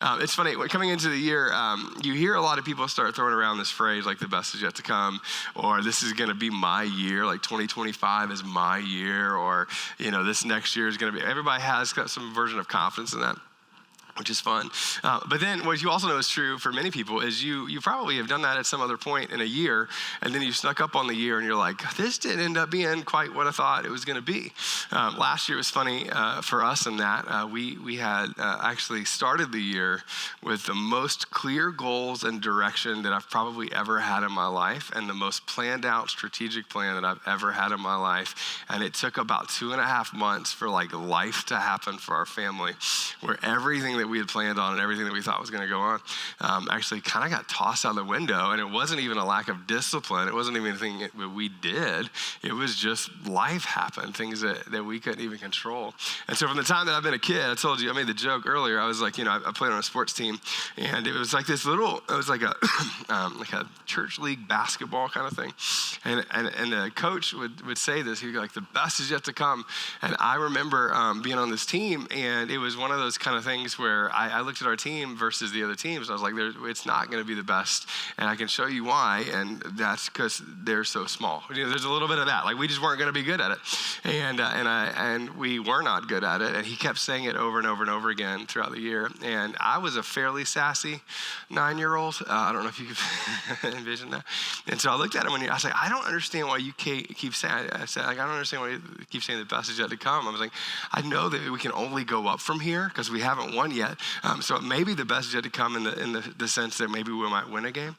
It's funny, coming into the year, you hear a lot of people start throwing around this phrase like the best is yet to come, or this is going to be my year, like 2025 is my year, or, this next year is going to be, everybody has got some version of confidence in that, which is fun. But then what you also know is true for many people is you probably have done that at some other point in a year, and then you snuck up on the year and you're like, this didn't end up being quite what I thought it was going to be. Last year was funny for us in that we had actually started the year with the most clear goals and direction that I've probably ever had in my life, and the most planned out strategic plan that I've ever had in my life. And it took about 2.5 months for like life to happen for our family, where everything that we had planned on and everything that we thought was going to go on actually kind of got tossed out the window. And it wasn't even a lack of discipline. It wasn't even anything that we did. It was just life happened, things that we couldn't even control. And so from the time that I've been a kid, I told you, I made the joke earlier. I was like, I played on a sports team, and it was like this little, it was like a like a church league basketball kind of thing. And the coach would say this. He'd be like, the best is yet to come. And I remember being on this team, and it was one of those kind of things where I looked at our team versus the other teams. And I was like, it's not going to be the best, and I can show you why. And that's because they're so small. There's a little bit of that. Like, we just weren't going to be good at it, and we were not good at it. And he kept saying it over and over and over again throughout the year. And I was a fairly sassy 9-year-old. I don't know if you could envision that. And so I looked at him and I was like, I don't understand why you keep saying. I said, like, I don't understand why you keep saying the best is yet to come. I was like, I know that we can only go up from here because we haven't won yet. So maybe the best is yet to come in the sense that maybe we might win a game.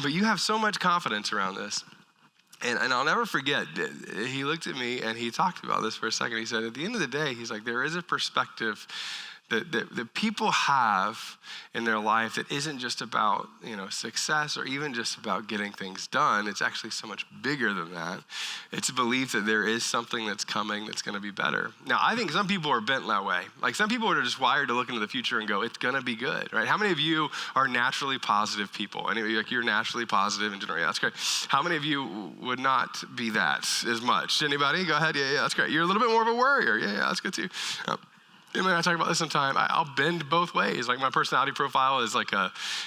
But you have so much confidence around this. And I'll never forget, he looked at me and he talked about this for a second. He said, at the end of the day, he's like, there is a perspective that people have in their life that isn't just about, success or even just about getting things done. It's actually so much bigger than that. It's a belief that there is something that's coming that's going to be better. Now, I think some people are bent that way. Like, some people are just wired to look into the future and go, it's going to be good, right? How many of you are naturally positive people? Anyway, like, you're naturally positive in general. Yeah, that's great. How many of you would not be that as much? Anybody? Go ahead. Yeah, that's great. You're a little bit more of a worrier. Yeah, that's good too. I talk about this sometime. I'll bend both ways. Like, my personality profile is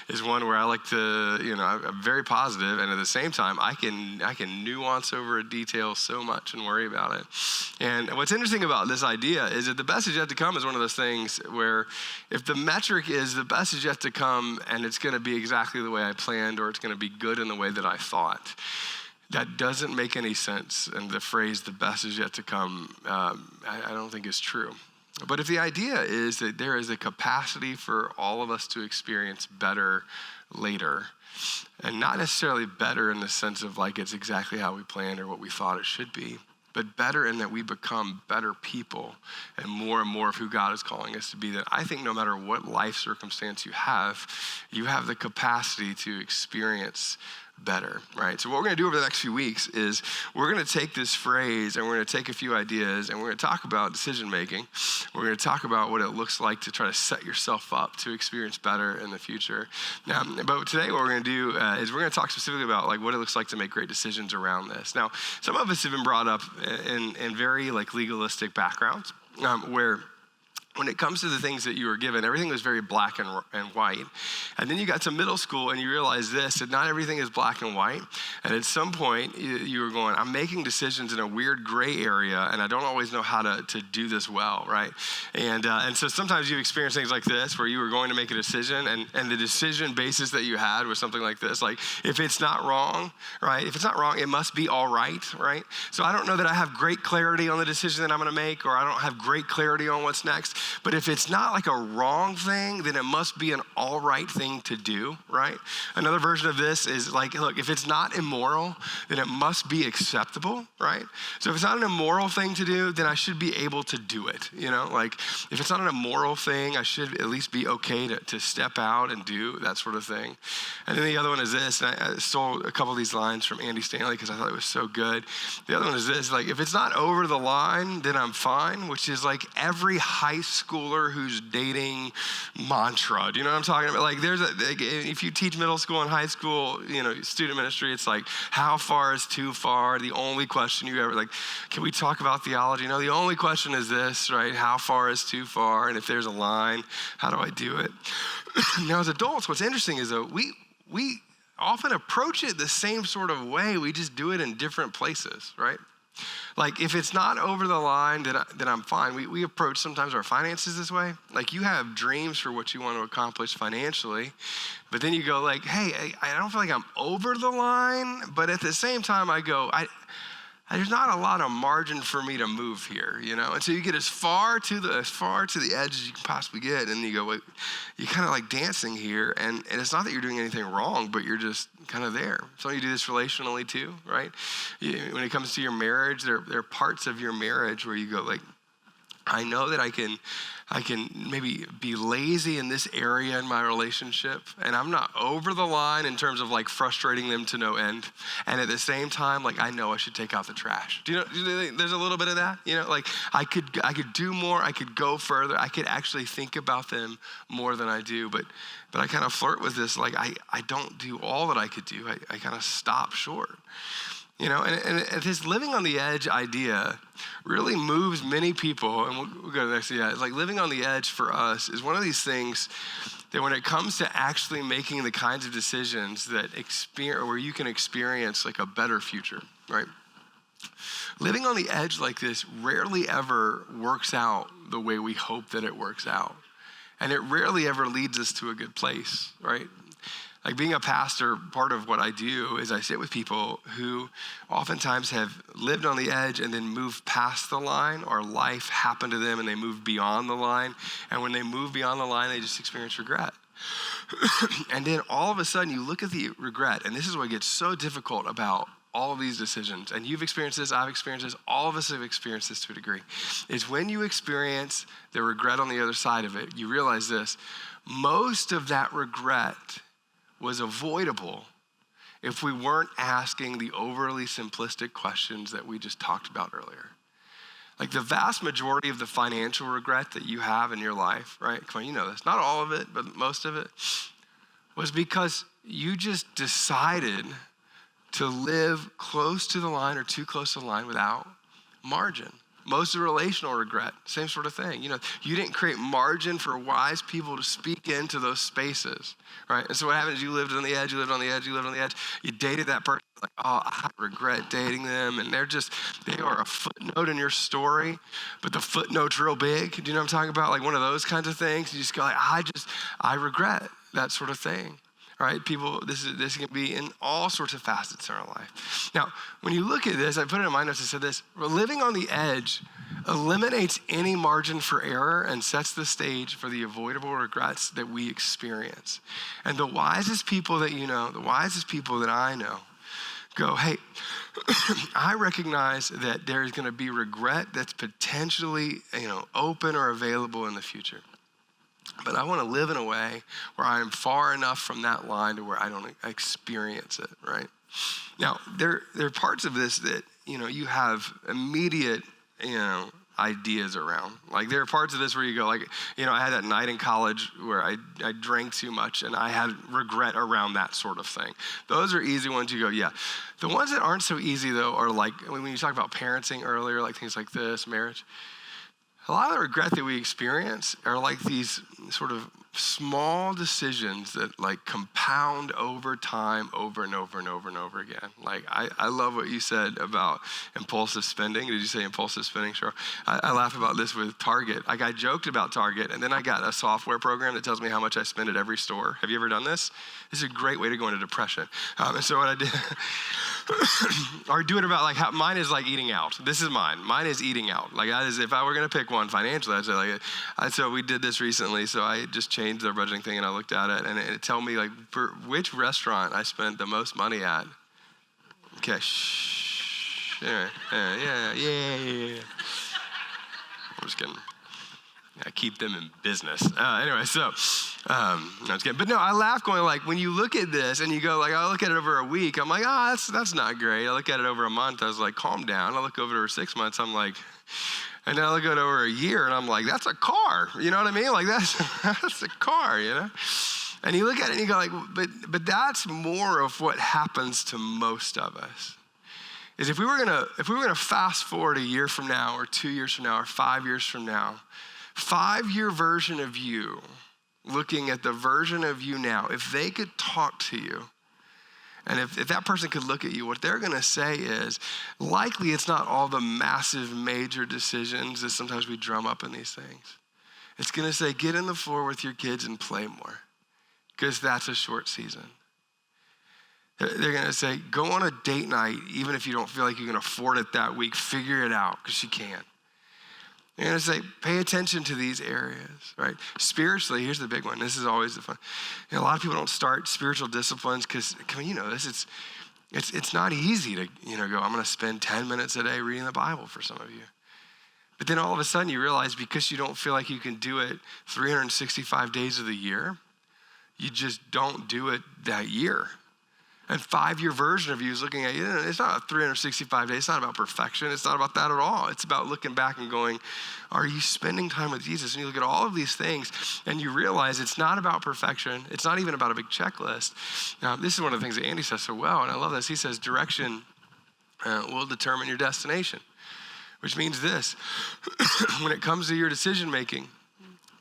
is one where I like to, I'm very positive, and at the same time, I can nuance over a detail so much and worry about it. And what's interesting about this idea is that the best is yet to come is one of those things where if the metric is the best is yet to come, and it's going to be exactly the way I planned, or it's going to be good in the way that I thought, that doesn't make any sense. And the phrase "the best is yet to come," I don't think is true. But if the idea is that there is a capacity for all of us to experience better later, and not necessarily better in the sense of like it's exactly how we planned or what we thought it should be, but better in that we become better people and more of who God is calling us to be, that I think no matter what life circumstance you have the capacity to experience better, right? So what we're going to do over the next few weeks is we're going to take this phrase and we're going to take a few ideas and we're going to talk about decision making. We're going to talk about what it looks like to try to set yourself up to experience better in the future. Now, but today what we're going to do is we're going to talk specifically about like what it looks like to make great decisions around this. Now, some of us have been brought up in very like legalistic backgrounds where when it comes to the things that you were given, everything was very black and white. And then you got to middle school and you realize that not everything is black and white. And at some point you were going, I'm making decisions in a weird gray area and I don't always know how to do this well, right? And so sometimes you experience things like this where you were going to make a decision and the decision basis that you had was something like this. Like, if it's not wrong, right? If it's not wrong, it must be all right? So I don't know that I have great clarity on the decision that I'm gonna make, or I don't have great clarity on what's next. But if it's not like a wrong thing, then it must be an all right thing to do, right? Another version of this is like, look, if it's not immoral, then it must be acceptable, right? So if it's not an immoral thing to do, then I should be able to do it, Like, if it's not an immoral thing, I should at least be okay to step out and do that sort of thing. And then the other one is this, and I stole a couple of these lines from Andy Stanley because I thought it was so good. The other one is this, like, if it's not over the line, then I'm fine, which is like every high schooler who's dating mantra. Do you know what I'm talking about? Like if you teach middle school and high school, student ministry, it's like, how far is too far? The only question you ever, like, can we talk about theology? No, the only question is this, right? How far is too far? And if there's a line, how do I do it? Now, as adults, what's interesting is though, we often approach it the same sort of way. We just do it in different places, right? Like if it's not over the line, then I'm fine. We approach sometimes our finances this way. Like you have dreams for what you want to accomplish financially, but then you go like, hey, I don't feel like I'm over the line, but at the same time I go, there's not a lot of margin for me to move here, And so you get as far to the edge as you can possibly get, and you go, wait, you're kind of like dancing here, and it's not that you're doing anything wrong, but you're just kind of there. So you do this relationally too, right? When it comes to your marriage, there are parts of your marriage where you go like, I know that I can maybe be lazy in this area in my relationship, and I'm not over the line in terms of like frustrating them to no end. And at the same time, like I know I should take out the trash. Do you know there's a little bit of that? Like I could do more, I could go further, I could actually think about them more than I do, but I kind of flirt with this, like I don't do all that I could do. I kind of stop short. And this living on the edge idea really moves many people, and we'll go to the next. Yeah, it's like living on the edge for us is one of these things that when it comes to actually making the kinds of decisions that where you can experience like a better future, right? Living on the edge like this rarely ever works out the way we hope that it works out. And it rarely ever leads us to a good place, right? Like being a pastor, part of what I do is I sit with people who oftentimes have lived on the edge and then moved past the line, or life happened to them and they moved beyond the line. And when they move beyond the line, they just experience regret. And then all of a sudden you look at the regret, and this is what gets so difficult about all of these decisions. And you've experienced this, I've experienced this, all of us have experienced this to a degree. Is when you experience the regret on the other side of it, you realize this: most of that regret was avoidable if we weren't asking the overly simplistic questions that we just talked about earlier. Like the vast majority of the financial regret that you have in your life, right? Come on, you know this. Not all of it, but most of it was because you just decided to live close to the line or too close to the line without margin. Most of the relational regret, same sort of thing. You didn't create margin for wise people to speak into those spaces, right? And so what happened is you lived on the edge, you lived on the edge, you lived on the edge. You dated that person, like, oh, I regret dating them. And they are a footnote in your story, but the footnote's real big. Do you know what I'm talking about? Like one of those kinds of things. You just go like, I regret that sort of thing. Right, people, this can be in all sorts of facets in our life. Now, when you look at this, I put it in my notes, I said this: living on the edge eliminates any margin for error and sets the stage for the avoidable regrets that we experience. And the wisest people that the wisest people that I know go, hey, I recognize that there is going to be regret that's potentially, open or available in the future. But I want to live in a way where I am far enough from that line to where I don't experience it, right? Now, there are parts of this that, you have immediate, ideas around. Like there are parts of this where you go like, I had that night in college where I drank too much and I had regret around that sort of thing. Those are easy ones you go, yeah. The ones that aren't so easy though are like, when you talk about parenting earlier, like things like this, marriage, a lot of the regret that we experience are like these sort of small decisions that like compound over time, over and over and over and over again. Like I love what you said about impulsive spending. Did you say impulsive spending? Sure. I laugh about this with Target. Like I joked about Target, and then I got a software program that tells me how much I spend at every store. Have you ever done this? This is a great way to go into depression. And so what I did, or do it about like how mine is like eating out. This is mine. Mine is eating out. Like that is, if I were going to pick one financially, I'd say like, so we did this recently. So I just changed their budgeting thing and I looked at it and it told me like for which restaurant I spent the most money at. Okay, shh. Yeah. I'm just kidding. I keep them in business. Anyway, so, no, I'm just kidding. But no, I laugh going like, when you look at this and you go like, I look at it over a week, I'm like, that's not great. I look at it over a month, I was like, calm down. I look over it over 6 months, I'm like, And then I look at it over a year and I'm like, that's a car. You know what I mean? Like that's a car, you know? And you look at it and you go like, but that's more of what happens to most of us. Is if we were gonna fast forward a year from now or 2 years from now or 5 years from now, 5-year version of you, looking at the version of you now, if they could talk to you, and if that person could look at you, what they're gonna say is, likely it's not all the massive major decisions that sometimes we drum up in these things. It's gonna say, get in the floor with your kids and play more, because that's a short season. They're gonna say, go on a date night, even if you don't feel like you can afford it that week, figure it out, because you can. They're gonna say, pay attention to these areas, right? Spiritually, here's the big one. This is always the fun. A lot of people don't start spiritual disciplines because, you know this, it's not easy to, go, I'm gonna spend 10 minutes a day reading the Bible for some of you. But then all of a sudden you realize because you don't feel like you can do it 365 days of the year, you just don't do it that year. And 5-year version of you is looking at you. It's not 365 days. It's not about perfection. It's not about that at all. It's about looking back and going, are you spending time with Jesus? And you look at all of these things and you realize it's not about perfection. It's not even about a big checklist. Now, this is one of the things that Andy says so well, and I love this. He says, direction will determine your destination, which means this. When it comes to your decision making,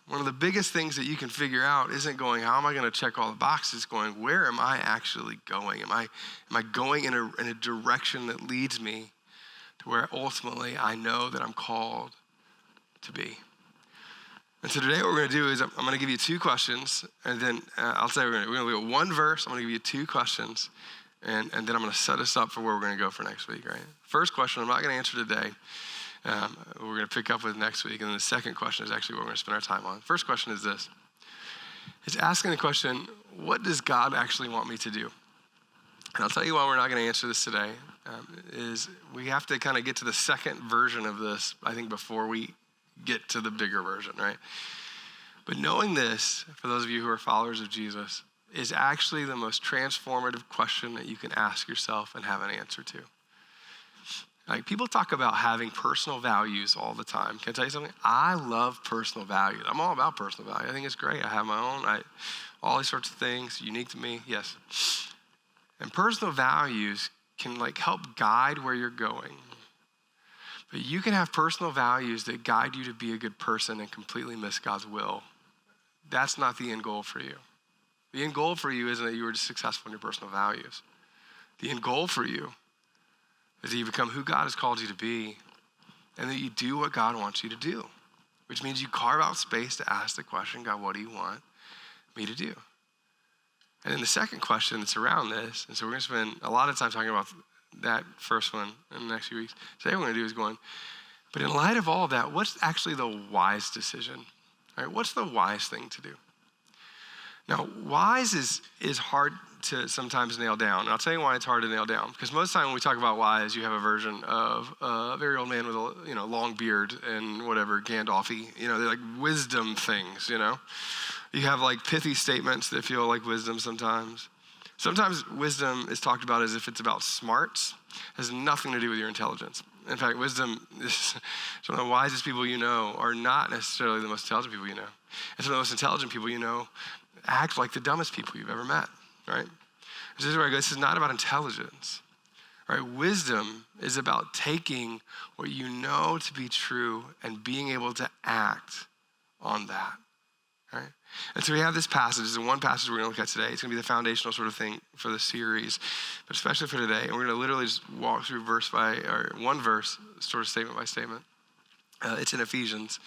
one of the biggest things that you can figure out isn't going, how am I going to check all the boxes? Going, where am I actually going? Am I going in a direction that leads me to where ultimately I know that I'm called to be? And so today what we're going to do is I'm going to give you 2 questions, and then I'll say we're going to look at one verse. I'm going to give you 2 questions, and then I'm going to set us up for where we're going to go for next week, right? First question I'm not going to answer today. We're going to pick up with next week. And then the second question is actually what we're going to spend our time on. First question is this. It's asking the question, what does God actually want me to do? And I'll tell you why we're not going to answer this today, is we have to kind of get to the second version of this, I think, before we get to the bigger version, right? But knowing this, for those of you who are followers of Jesus, is actually the most transformative question that you can ask yourself and have an answer to. Like, people talk about having personal values all the time. Can I tell you something? I love personal values. I'm all about personal value. I think it's great. I have my own, all these sorts of things, unique to me, yes. And personal values can help guide where you're going. But you can have personal values that guide you to be a good person and completely miss God's will. That's not the end goal for you. The end goal for you isn't that you were just successful in your personal values. The end goal for you is that you become who God has called you to be, and that you do what God wants you to do, which means you carve out space to ask the question, God, what do you want me to do? And then the second question that's around this, and so we're going to spend a lot of time talking about that first one in the next few weeks. Today what we're going to do is going, but in light of all of that, what's actually the wise decision? All right, what's the wise thing to do? Now, wise is hard to sometimes nail down. And I'll tell you why it's hard to nail down. Because most of the time when we talk about wise, you have a version of a very old man with a long beard and whatever, Gandalf-y. They're like wisdom things, You have pithy statements that feel like wisdom sometimes. Sometimes wisdom is talked about as if it's about smarts. It has nothing to do with your intelligence. In fact, wisdom is some of the wisest people you know are not necessarily the most intelligent people you know. And some of the most intelligent people you know act like the dumbest people you've ever met, right? This is where I go, this is not about intelligence, right? Wisdom is about taking what you know to be true and being able to act on that, right? And so we have this passage. This is one passage we're going to look at today. It's going to be the foundational sort of thing for the series, but especially for today. And we're going to literally just walk through one verse, sort of statement by statement. It's in Ephesians.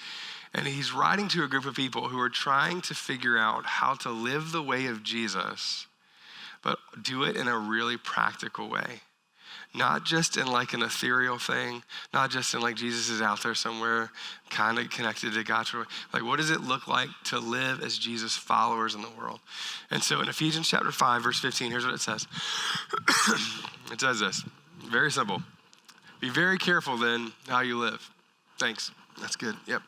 And he's writing to a group of people who are trying to figure out how to live the way of Jesus, but do it in a really practical way. Not just in an ethereal thing, not just in Jesus is out there somewhere kind of connected to God. What does it look like to live as Jesus followers in the world? And so in Ephesians chapter 5, verse 15, here's what it says. It says this, very simple. Be very careful then how you live. Thanks, that's good, yep.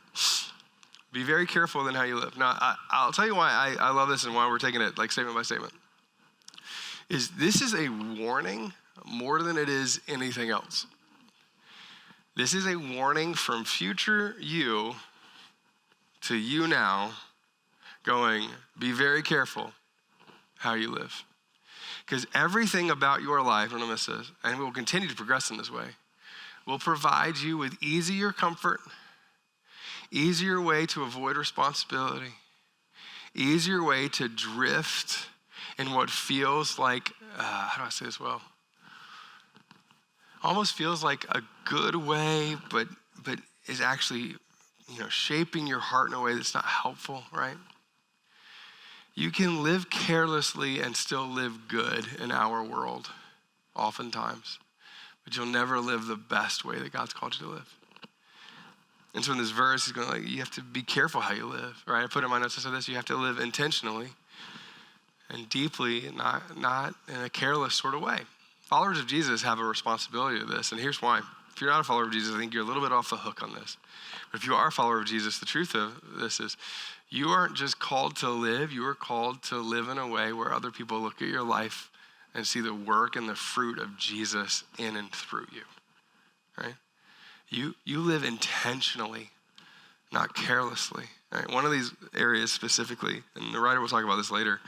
Be very careful then how you live. Now, I'll tell you why I love this and why we're taking it statement by statement. This is a warning more than it is anything else. This is a warning from future you to you now, going, be very careful how you live. Because everything about your life, and we will continue to progress in this way, will provide you with easier comfort, easier way to avoid responsibility, easier way to drift in what feels like, how do I say this well? Almost feels like a good way, but is actually, shaping your heart in a way that's not helpful, right? You can live carelessly and still live good in our world, oftentimes, but you'll never live the best way that God's called you to live. And so in this verse, he's going you have to be careful how you live, right? I put in my notes, I said this, you have to live intentionally and deeply, not in a careless sort of way. Followers of Jesus have a responsibility to this, and here's why. If you're not a follower of Jesus, I think you're a little bit off the hook on this. But if you are a follower of Jesus, the truth of this is you aren't just called to live, you are called to live in a way where other people look at your life and see the work and the fruit of Jesus in and through you, right? You live intentionally, not carelessly. Right? One of these areas specifically, and the writer will talk about this later,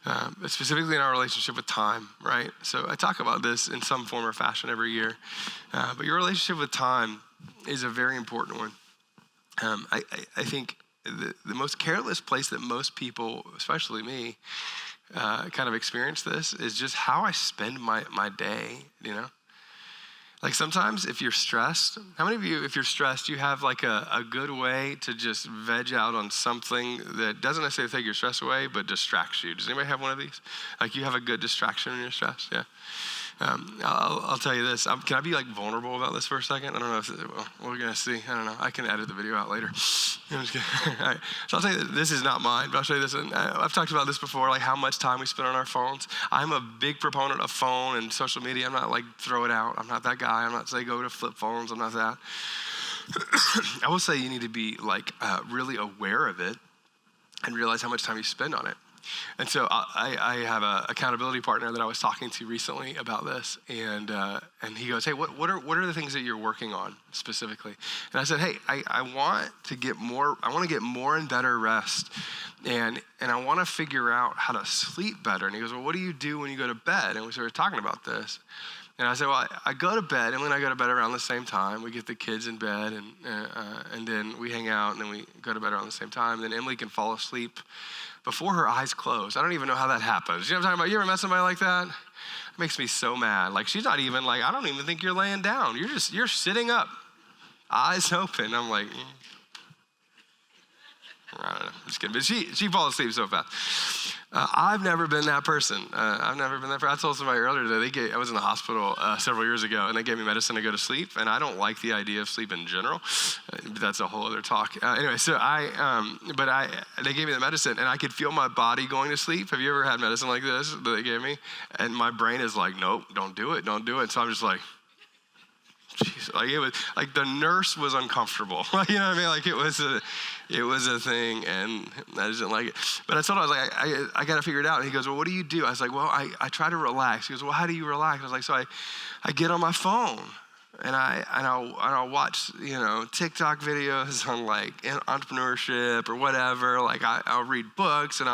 but specifically in our relationship with time, right? So I talk about this in some form or fashion every year, but your relationship with time is a very important one. I think the most careless place that most people, especially me, kind of experience this is just how I spend my day, Like sometimes if you're stressed, how many of you, if you're stressed, you have like a good way to just veg out on something that doesn't necessarily take your stress away, but distracts you? Does anybody have one of these? Like you have a good distraction when you're stressed? Yeah. I'll tell you this. Can I be like vulnerable about this for a second? I don't know if we're going to see. I don't know. I can edit the video out later. I'm just kidding. All right. So I'll tell you this is not mine, but I'll show you this. And I've talked about this before, like how much time we spend on our phones. I'm a big proponent of phone and social media. I'm not like throw it out. I'm not that guy. I'm not saying go to flip phones. I'm not that. I will say you need to be like really aware of it and realize how much time you spend on it. And so I have an accountability partner that I was talking to recently about this, and he goes, "Hey, what are the things that you're working on specifically?" And I said, "Hey, I want to get more. I want to get more and better rest, and I want to figure out how to sleep better." And he goes, "Well, what do you do when you go to bed?" And we started talking about this. And I said, well, I go to bed. Emily and I go to bed around the same time. We get the kids in bed, and then we hang out, and then we go to bed around the same time. And then Emily can fall asleep before her eyes close. I don't even know how that happens. You know what I'm talking about? You ever met somebody like that? It makes me so mad. Like, she's not even like, I don't even think you're laying down. You're sitting up, eyes open. I'm like, I don't know. Just kidding. But she falls asleep so fast. I've never been that person. I told somebody earlier today, I was in the hospital several years ago, and they gave me medicine to go to sleep, and I don't like the idea of sleep in general. But that's a whole other talk. Anyway, so they gave me the medicine, and I could feel my body going to sleep. Have you ever had medicine like this that they gave me? And my brain is like, nope, don't do it. So I'm just like, jeez, like it was like the nurse was uncomfortable. You know what I mean? Like it was a thing, and I just didn't like it. But I told him, I was like, I got to figure it out. And he goes, well, what do you do? I was like, well, I try to relax. He goes, well, how do you relax? I was like, so I get on my phone and I'll watch, TikTok videos on like entrepreneurship or whatever. Like I'll read books and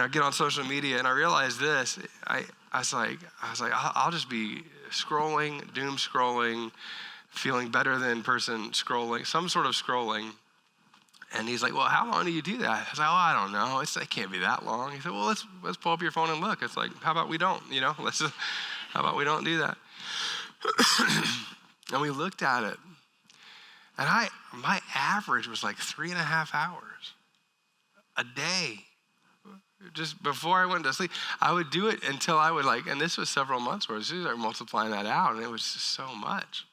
I get on social media, and I realized this. I was like, I'll just be scrolling, doom scrolling, feeling better than person scrolling, some sort of scrolling. And he's like, well, how long do you do that? I was like, I don't know. It can't be that long. He said, well, let's pull up your phone and look. It's like, how about we don't, how about we don't do that? And we looked at it. And my average was like 3.5 hours a day. Just before I went to sleep, I would do it until I would and this was several months where I was multiplying that out, and it was just so much.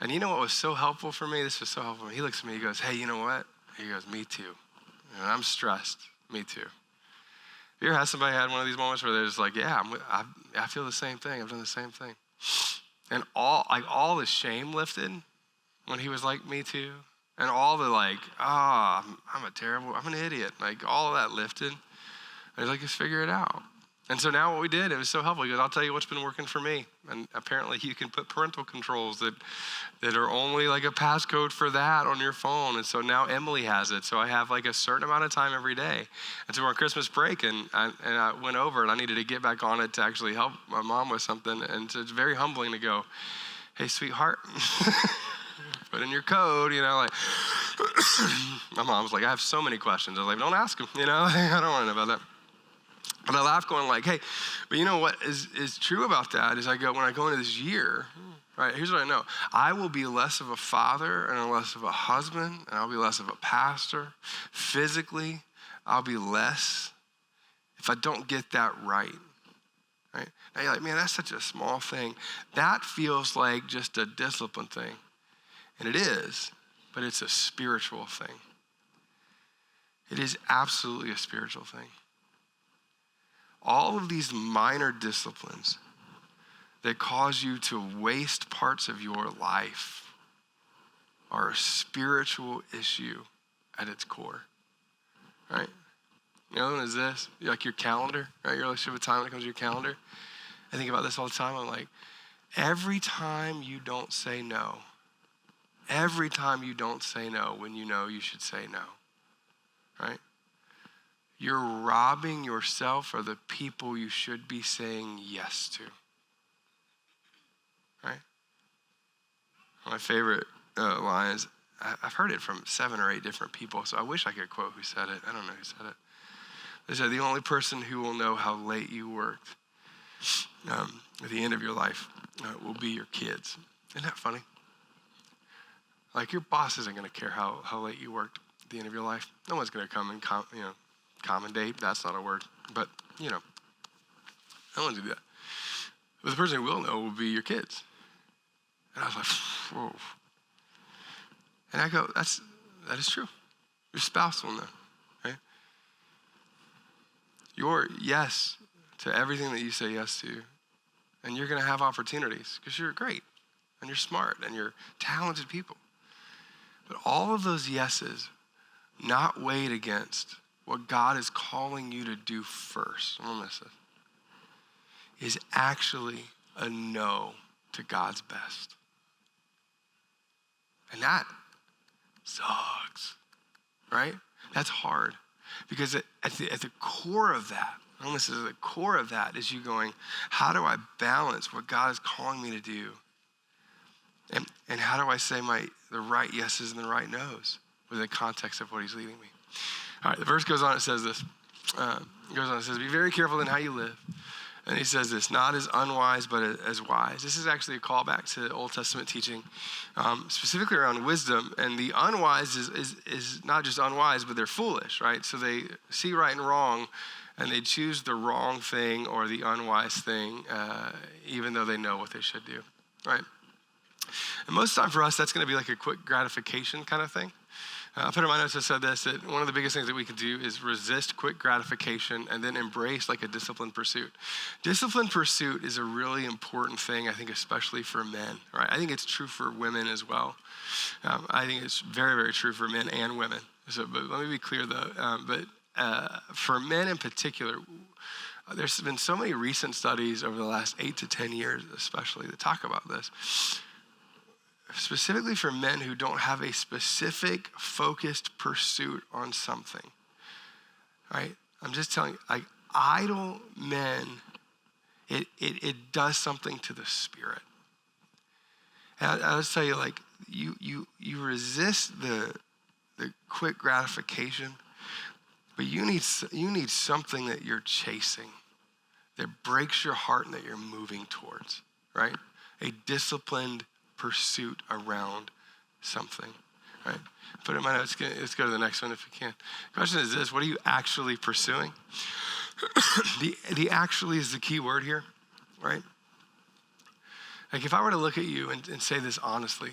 And you know what was so helpful for me? This was so helpful. He looks at me, he goes, hey, you know what? He goes, me too. And I'm stressed. Me too. You ever had somebody had one of these moments where they're just like, yeah, I feel the same thing. I've done the same thing. And all the shame lifted when he was like, me too. And all the I'm an idiot. Like all of that lifted. And he's like, just figure it out. And so now what we did, it was so helpful. He goes, I'll tell you what's been working for me. And apparently you can put parental controls that are only like a passcode for that on your phone. And so now Emily has it. So I have like a certain amount of time every day. And so we're on Christmas break and I went over and I needed to get back on it to actually help my mom with something. And so it's very humbling to go, hey, sweetheart, put in your code, like, my mom's like, I have so many questions. I was like, don't ask him, I don't want to know about that. And I laugh going like, hey, but you know what is true about that is when I go into this year, right, here's what I know. I will be less of a father and less of a husband, and I'll be less of a pastor. Physically, I'll be less if I don't get that right. Right? Now you're like, man, that's such a small thing. That feels like just a discipline thing. And it is, but it's a spiritual thing. It is absolutely a spiritual thing. All of these minor disciplines that cause you to waste parts of your life are a spiritual issue at its core, right? You know what is this? Like your calendar, right? Your relationship with time when it comes to your calendar. I think about this all the time. I'm like, every time you don't say no, when you know you should say no, right? You're robbing yourself of the people you should be saying yes to, right? My favorite lines, I've heard it from 7 or 8 different people, so I wish I could quote who said it. I don't know who said it. They said, the only person who will know how late you worked at the end of your life will be your kids. Isn't that funny? Like your boss isn't going to care how late you worked at the end of your life. No one's going to come and commendate. That's not a word, but no one's going to do that. But the person who will know will be your kids. And I was like, whoa. And I go, that is true. Your spouse will know, right? Your yes to everything that you say yes to, and you're going to have opportunities because you're great and you're smart and you're talented people. But all of those yeses not weighed against what God is calling you to do first, I'm gonna miss this, is actually a no to God's best. And that sucks, right? That's hard. Because at the core of that, almost at the core of that is you going, how do I balance what God is calling me to do? And how do I say the right yeses and the right nos within the context of what he's leading me? All right, the verse goes on, it says this. It says, be very careful in how you live. And he says this, not as unwise, but as wise. This is actually a callback to Old Testament teaching, specifically around wisdom. And the unwise is not just unwise, but they're foolish, right? So they see right and wrong, and they choose the wrong thing or the unwise thing, even though they know what they should do, right? And most of the time for us, that's going to be like a quick gratification kind of thing. I put in my notes, I said this, that one of the biggest things that we can do is resist quick gratification and then embrace like a disciplined pursuit. Disciplined pursuit is a really important thing, I think, especially for men, right? I think it's true for women as well. I think it's very, very true for men and women. So, but let me be clear though, for men in particular, there's been so many recent studies over the last 8 to 10 years, especially, that talk about this. Specifically for men who don't have a specific focused pursuit on something, right? I'm just telling you, like idle men, it does something to the spirit. And I'll just tell you, like you resist the quick gratification, but you need something that you're chasing, that breaks your heart and that you're moving towards, right? A disciplined pursuit around something, right? Put it in my notes. Let's go to the next one if we can. The question is this: what are you actually pursuing? the actually is the key word here, right? Like if I were to look at you and say this honestly,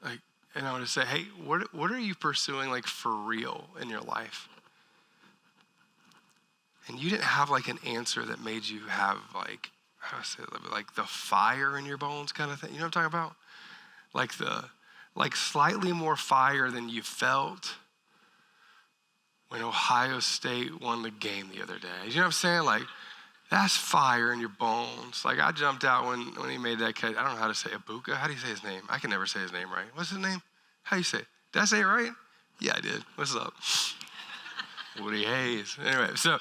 like, and I were to say, hey, what are you pursuing like for real in your life? And you didn't have like an answer that made you have like, how do I say it? Like the fire in your bones kind of thing. You know what I'm talking about? Like slightly more fire than you felt when Ohio State won the game the other day. You know what I'm saying? Like That's fire in your bones. Like I jumped out when he made that catch. I don't know how to say Ibuka. How do you say his name? I can never say his name right. What's his name? How do you say it? Did I say it right? Yeah, I did. What's up? Woody Hayes. Anyway, so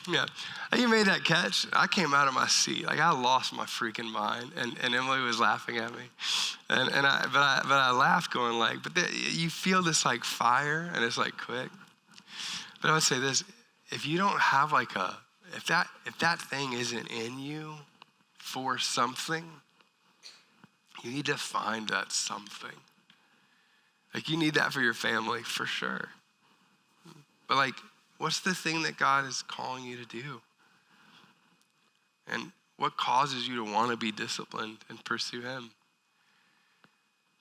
yeah, he made that catch. I came out of my seat. Like I lost my freaking mind, and Emily was laughing at me, but I laughed, going like, you feel this like fire, and it's like quick. But I would say this: if you don't have like if that thing isn't in you for something, you need to find that something. Like you need that for your family for sure. But like, what's the thing that God is calling you to do? And what causes you to want to be disciplined and pursue him?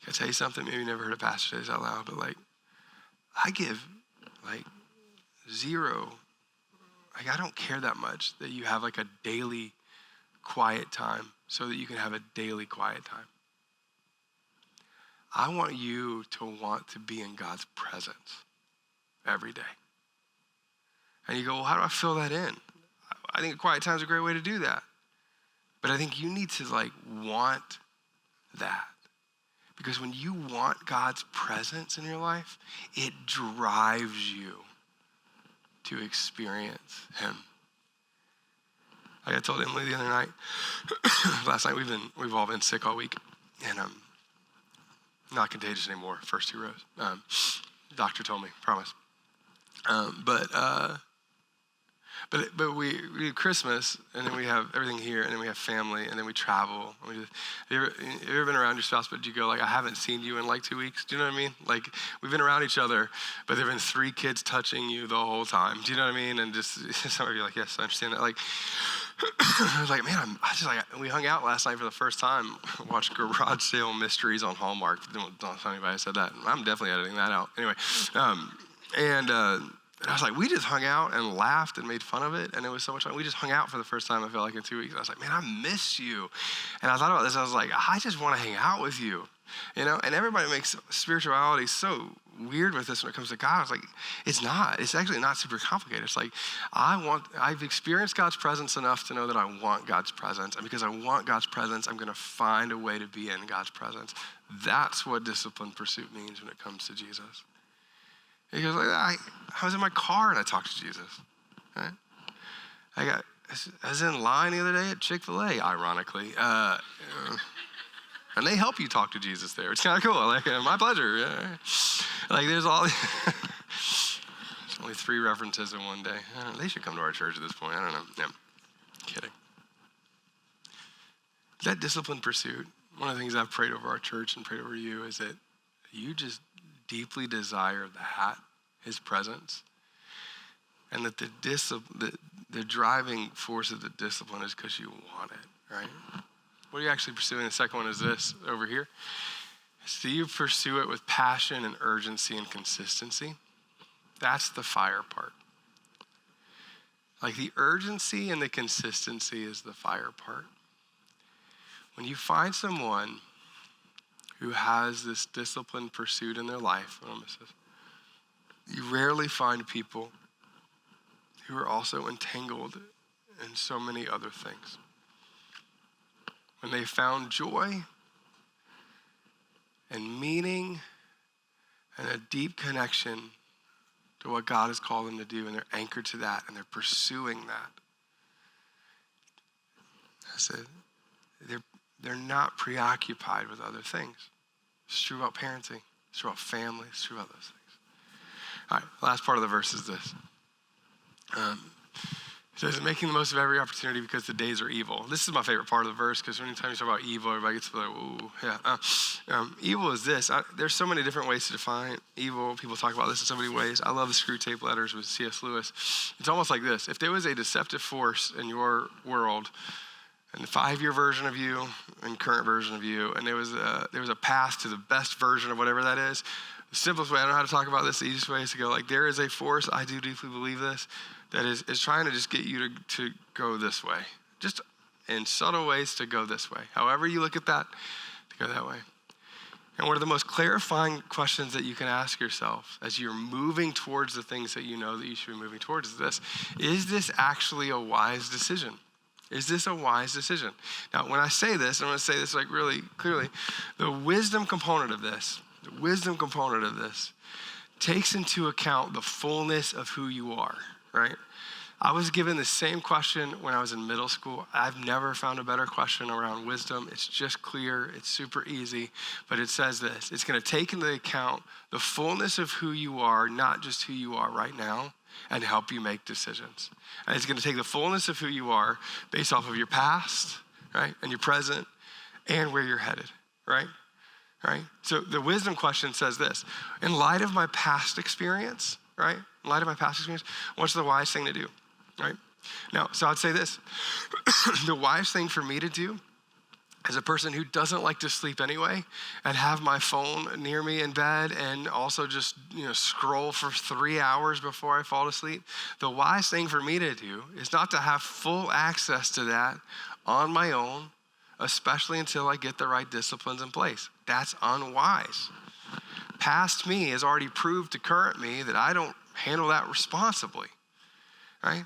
Can I tell you something? Maybe you never heard a pastor say this out loud, but like, I give like zero. Like I don't care that much that you have like a daily quiet time so that you can have a daily quiet time. I want you to want to be in God's presence every day. And you go, well, how do I fill that in? I think a quiet time is a great way to do that. But I think you need to like want that. Because when you want God's presence in your life, it drives you to experience him. Like I told Emily the other night, last night we've all been sick all week. And not contagious anymore, first 2 rows. Doctor told me, promise. But we do Christmas, and then we have everything here, and then we have family, and then we travel. Have you ever been around your spouse, but you go like, I haven't seen you in like 2 weeks? Do you know what I mean? Like we've been around each other, but there've been 3 kids touching you the whole time. Do you know what I mean? And just some of you are like, yes, I understand that. Like I was like, man, we hung out last night for the first time, watched Garage Sale Mysteries on Hallmark. Don't tell anybody I said that. I'm definitely editing that out. Anyway, and I was like, we just hung out and laughed and made fun of it, and it was so much fun. We just hung out for the first time, I felt like, in 2 weeks. I was like, man, I miss you. And I thought about this. I was like, I just want to hang out with you, you know? And everybody makes spirituality so weird with this when it comes to God. I was like, it's not. It's actually not super complicated. It's like, I've experienced God's presence enough to know that I want God's presence. And because I want God's presence, I'm going to find a way to be in God's presence. That's what disciplined pursuit means when it comes to Jesus. He goes, like, I was in my car and I talked to Jesus. Right? I was in line the other day at Chick-fil-A, ironically. And they help you talk to Jesus there. It's kind of cool. Like, my pleasure. Yeah. Like, there's only 3 references in one day. They should come to our church at this point. I don't know. Yeah, kidding. That disciplined pursuit, one of the things I've prayed over our church and prayed over you is that you just deeply desire that, his presence, and that the driving force of the discipline is because you want it, right? What are you actually pursuing? The second one is this over here. So you pursue it with passion and urgency and consistency. That's the fire part. Like the urgency and the consistency is the fire part. When you find someone who has this disciplined pursuit in their life, you rarely find people who are also entangled in so many other things. When they found joy and meaning and a deep connection to what God has called them to do, and they're anchored to that, and they're pursuing that, I said, they're not preoccupied with other things. It's true about parenting. It's true about family. It's true about those things. All right, last part of the verse is this. It says, making the most of every opportunity because the days are evil. This is my favorite part of the verse because anytime you talk about evil, everybody gets like, ooh, yeah. Evil is this. There's so many different ways to define evil. People talk about this in so many ways. I love the Screw Tape Letters with C.S. Lewis. It's almost like this. If there was a deceptive force in your world, and the 5-year version of you and current version of you, and there was a path to the best version of whatever that is, the simplest way, I don't know how to talk about this, the easiest way is to go like, there is a force, I do deeply believe this, that is trying to just get you to go this way. Just in subtle ways to go this way. However you look at that, to go that way. And one of the most clarifying questions that you can ask yourself as you're moving towards the things that you know that you should be moving towards is this: is this actually a wise decision? Is this a wise decision? Now, when I say this, I'm going to say this like really clearly. The wisdom component of this takes into account the fullness of who you are, right? I was given the same question when I was in middle school. I've never found a better question around wisdom. It's just clear, it's super easy, but it says this: it's going to take into account the fullness of who you are, not just who you are right now, and help you make decisions. And it's going to take the fullness of who you are based off of your past, right, and your present, and where you're headed, right? Right? So the wisdom question says this: in light of my past experience, right? In light of my past experience, what's the wise thing to do, right? Now, so I'd say this: the wise thing for me to do as a person who doesn't like to sleep anyway, and have my phone near me in bed, and also just scroll for 3 hours before I fall asleep, the wise thing for me to do is not to have full access to that on my own, especially until I get the right disciplines in place. That's unwise. Past me has already proved to current me that I don't handle that responsibly, right?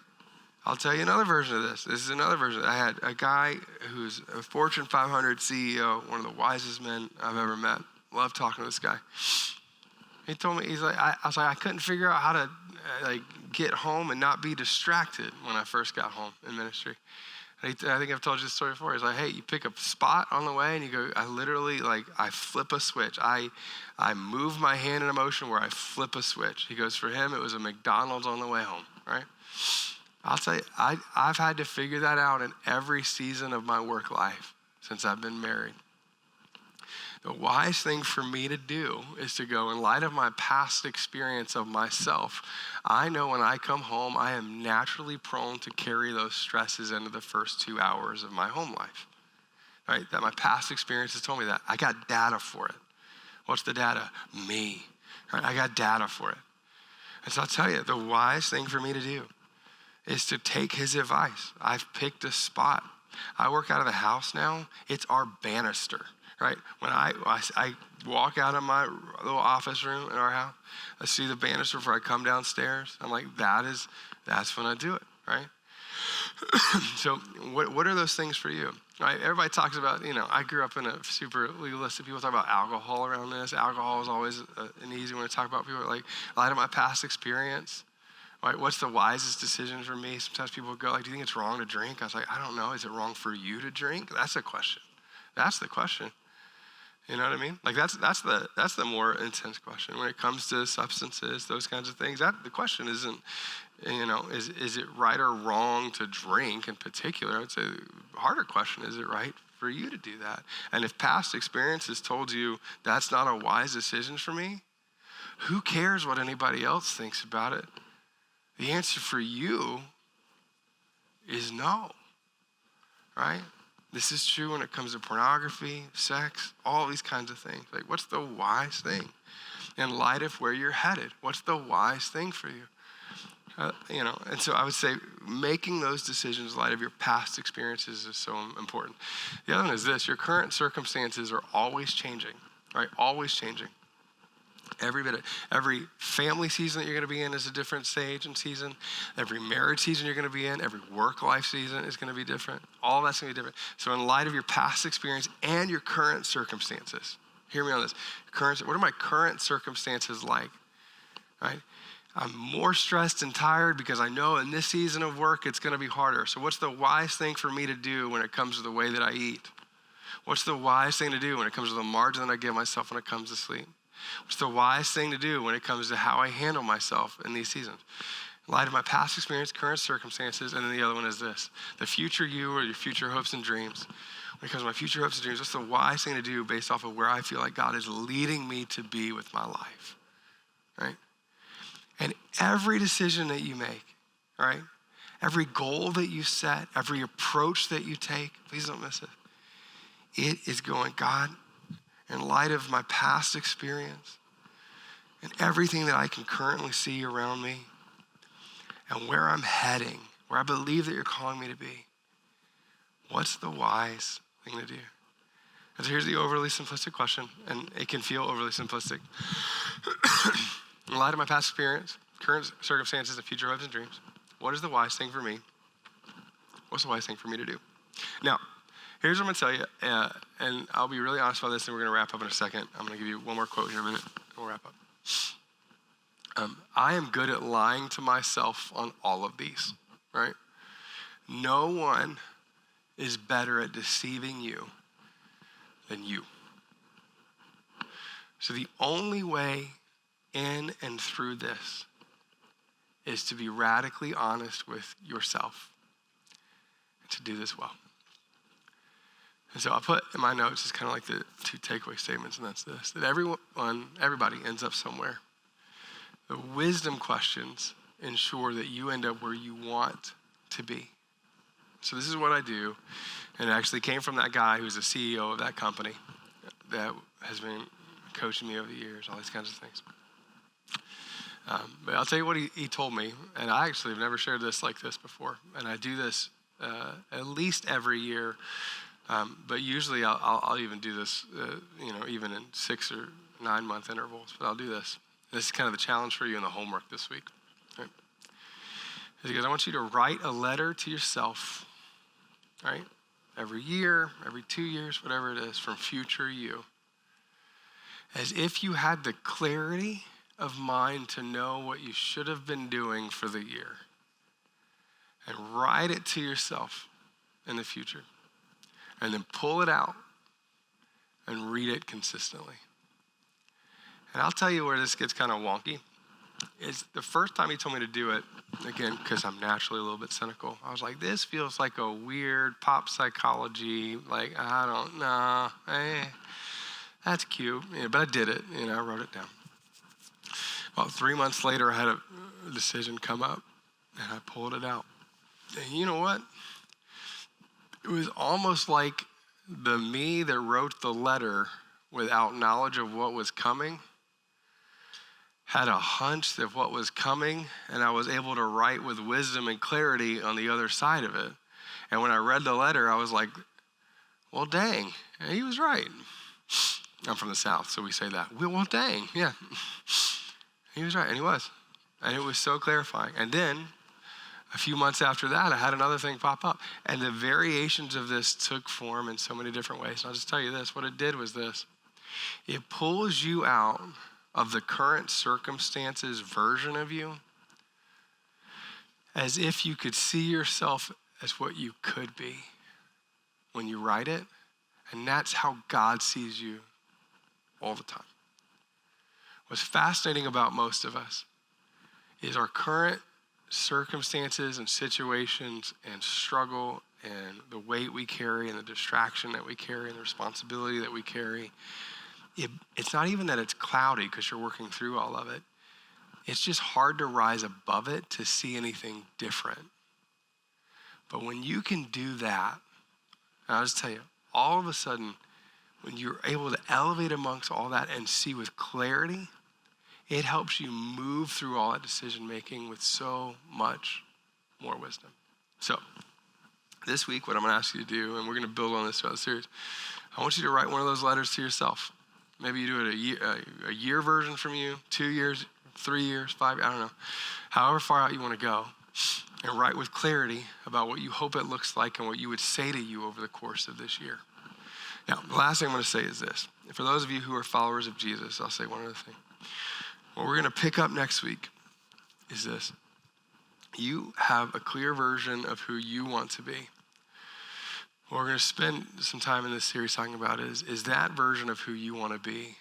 I'll tell you another version of this. This is another version. I had a guy who's a Fortune 500 CEO, one of the wisest men I've ever met. Love talking to this guy. He told me, I was like, I couldn't figure out how to get home and not be distracted when I first got home in ministry. I think I've told you this story before. He's like, hey, you pick a spot on the way and you go, I literally, I flip a switch. I move my hand in a motion where I flip a switch. He goes, for him, it was a McDonald's on the way home, right? I'll tell you, I've had to figure that out in every season of my work life since I've been married. The wise thing for me to do is to go, in light of my past experience of myself, I know when I come home, I am naturally prone to carry those stresses into the first 2 hours of my home life, right? That my past experiences told me that. I got data for it. What's the data? Me, right? I got data for it. And so I'll tell you, the wise thing for me to do is to take his advice. I've picked a spot. I work out of the house now. It's our banister, right? When I walk out of my little office room in our house, I see the banister before I come downstairs. I'm like, that's when I do it, right? So what are those things for you? Right? Everybody talks about, I grew up in a super legalistic, people talk about alcohol around this. Alcohol is always an easy one to talk about. People are like, in light of my past experience, right, what's the wisest decision for me? Sometimes people go like, do you think it's wrong to drink? I was like, I don't know. Is it wrong for you to drink? That's a question. That's the question. You know what I mean? Like that's the more intense question. When it comes to substances, those kinds of things, the question isn't, is it right or wrong to drink in particular? I would say the harder question, is it right for you to do that? And if past experience has told you that's not a wise decision for me, who cares what anybody else thinks about it? The answer for you is no, right? This is true when it comes to pornography, sex, all these kinds of things. Like, what's the wise thing? In light of where you're headed, what's the wise thing for you? And so I would say making those decisions in light of your past experiences is so important. The other one is this: your current circumstances are always changing, right? Always changing. Every family season that you're going to be in is a different stage and season. Every marriage season you're going to be in, every work life season is going to be different. All that's going to be different. So in light of your past experience and your current circumstances, hear me on this. What are my current circumstances like? Right? I'm more stressed and tired because I know in this season of work it's going to be harder. So what's the wise thing for me to do when it comes to the way that I eat? What's the wise thing to do when it comes to the margin that I give myself when it comes to sleep? What's the wise thing to do when it comes to how I handle myself in these seasons? In light of my past experience, current circumstances, and then the other one is this: the future you or your future hopes and dreams. When it comes to my future hopes and dreams, what's the wise thing to do based off of where I feel like God is leading me to be with my life, right? And every decision that you make, right? Every goal that you set, every approach that you take, please don't miss it. It is going, God, in light of my past experience and everything that I can currently see around me and where I'm heading, where I believe that you're calling me to be, what's the wise thing to do? And so here's the overly simplistic question, and it can feel overly simplistic. In light of my past experience, current circumstances, and future hopes and dreams, what is the wise thing for me? What's the wise thing for me to do? Now, here's what I'm going to tell you, and I'll be really honest about this, and we're going to wrap up in a second. I'm going to give you one more quote here in a minute, and we'll wrap up. I am good at lying to myself on all of these, right? No one is better at deceiving you than you. So the only way in and through this is to be radically honest with yourself and to do this well. And so I put in my notes, it's kind of like the 2 takeaway statements, and that's this, that everybody ends up somewhere. The wisdom questions ensure that you end up where you want to be. So this is what I do, and it actually came from that guy who's the CEO of that company that has been coaching me over the years, all these kinds of things. But I'll tell you what he told me, and I actually have never shared this like this before, and I do this at least every year, but usually I'll even do this, even in 6 or 9 month intervals, but I'll do this. This is kind of the challenge for you in the homework this week. Right? Because I want you to write a letter to yourself, right? Every year, every 2 years, whatever it is, from future you. As if you had the clarity of mind to know what you should have been doing for the year. And write it to yourself in the future. And then pull it out and read it consistently. And I'll tell you where this gets kind of wonky. Is the first time he told me to do it, again, because I'm naturally a little bit cynical, I was like, this feels like a weird pop psychology, like, I don't know, that's cute. But I did it, I wrote it down. About 3 months later, I had a decision come up, and I pulled it out. And you know what? It was almost like the me that wrote the letter without knowledge of what was coming had a hunch of what was coming, and I was able to write with wisdom and clarity on the other side of it. And when I read the letter, I was like, well, dang, he was right. I'm from the South, so we say that. Well, dang, yeah. He was right, and he was. And it was so clarifying. And then, a few months after that, I had another thing pop up. And the variations of this took form in so many different ways. And I'll just tell you this, what it did was this. It pulls you out of the current circumstances version of you as if you could see yourself as what you could be when you write it. And that's how God sees you all the time. What's fascinating about most of us is our current circumstances and situations and struggle and the weight we carry and the distraction that we carry and the responsibility that we carry. It's not even that it's cloudy because you're working through all of it. It's just hard to rise above it to see anything different. But when you can do that, and I'll just tell you, all of a sudden, when you're able to elevate amongst all that and see with clarity, it helps you move through all that decision making with so much more wisdom. So, this week, what I'm going to ask you to do, and we're going to build on this throughout the series, I want you to write one of those letters to yourself. Maybe you do it a year version from you, 2 years, 3 years, 5, I don't know. However far out you want to go. And write with clarity about what you hope it looks like and what you would say to you over the course of this year. Now, the last thing I'm going to say is this. For those of you who are followers of Jesus, I'll say one other thing. What we're going to pick up next week is this. You have a clear version of who you want to be. What we're going to spend some time in this series talking about is that version of who you want to be,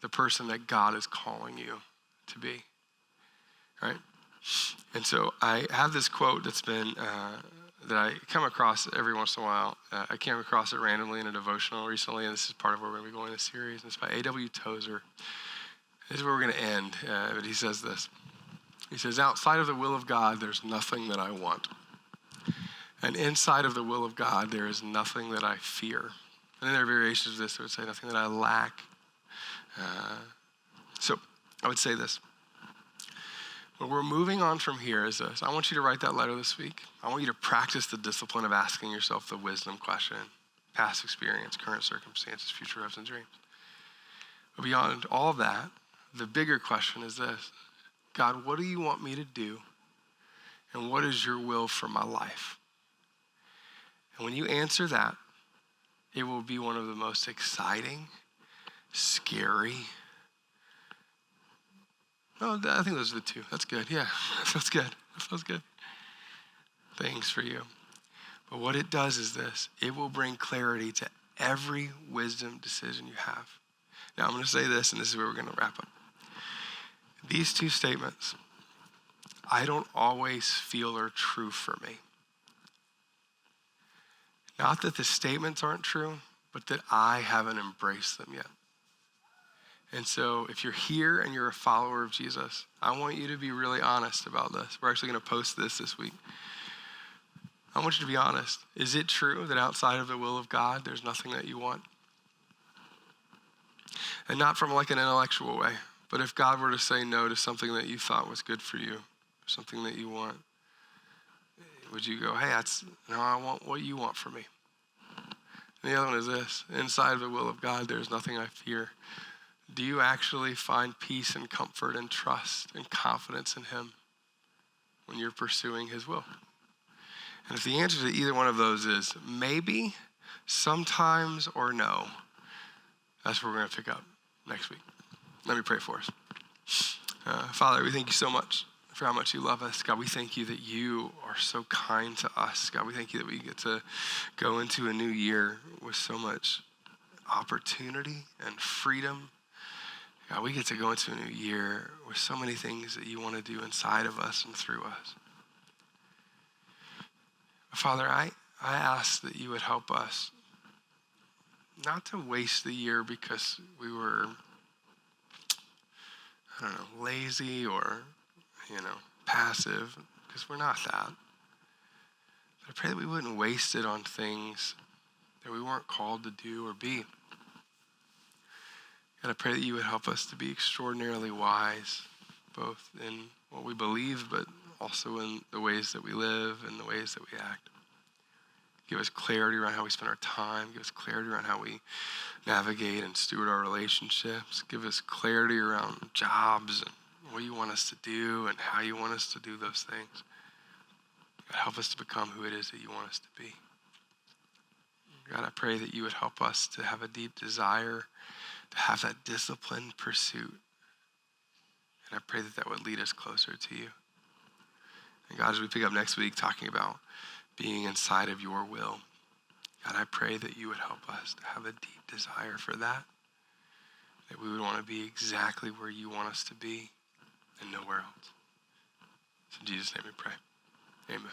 the person that God is calling you to be, right? And so I have this quote that's been, that I come across every once in a while. I came across it randomly in a devotional recently, and this is part of where we're going to be going in this series. And it's by A.W. Tozer. This is where we're going to end, but he says this. He says, outside of the will of God, there's nothing that I want. And inside of the will of God, there is nothing that I fear. And then there are variations of this that would say nothing that I lack. So I would say this. What we're moving on from here is this. I want you to write that letter this week. I want you to practice the discipline of asking yourself the wisdom question. past experience, current circumstances, future hopes and dreams. But beyond all of that, the bigger question is this: God, what do you want me to do? And what is your will for my life? And when you answer that, it will be one of the most exciting, scary. Oh, I think those are the two. That's good. Yeah, that's good. That feels good. Things for you. But what it does is this: it will bring clarity to every wisdom decision you have. Now I'm going to say this, and this is where we're going to wrap up. These two statements, I don't always feel are true for me. Not that the statements aren't true, but that I haven't embraced them yet. And so if you're here and you're a follower of Jesus, I want you to be really honest about this. We're actually going to post this week. I want you to be honest. Is it true that outside of the will of God, there's nothing that you want? And not from like an intellectual way, but if God were to say no to something that you thought was good for you, something that you want, would you go, hey, no, I want what you want for me? And the other one is this: inside of the will of God, there's nothing I fear. Do you actually find peace and comfort and trust and confidence in him when you're pursuing his will? And if the answer to either one of those is maybe, sometimes, or no, that's what we're going to pick up next week. Let me pray for us. Father, we thank you so much for how much you love us. God, we thank you that you are so kind to us. God, we thank you that we get to go into a new year with so much opportunity and freedom. God, we get to go into a new year with so many things that you want to do inside of us and through us. Father, I ask that you would help us not to waste the year because we were, lazy or, passive, because we're not that. But I pray that we wouldn't waste it on things that we weren't called to do or be. And I pray that you would help us to be extraordinarily wise, both in what we believe, but also in the ways that we live and the ways that we act. Give us clarity around how we spend our time. Give us clarity around how we navigate and steward our relationships. Give us clarity around jobs and what you want us to do and how you want us to do those things. God, help us to become who it is that you want us to be. God, I pray that you would help us to have a deep desire to have that disciplined pursuit. And I pray that that would lead us closer to you. And God, as we pick up next week talking about being inside of your will, God, I pray that you would help us to have a deep desire for that we would want to be exactly where you want us to be and nowhere else. So in Jesus' name we pray. Amen.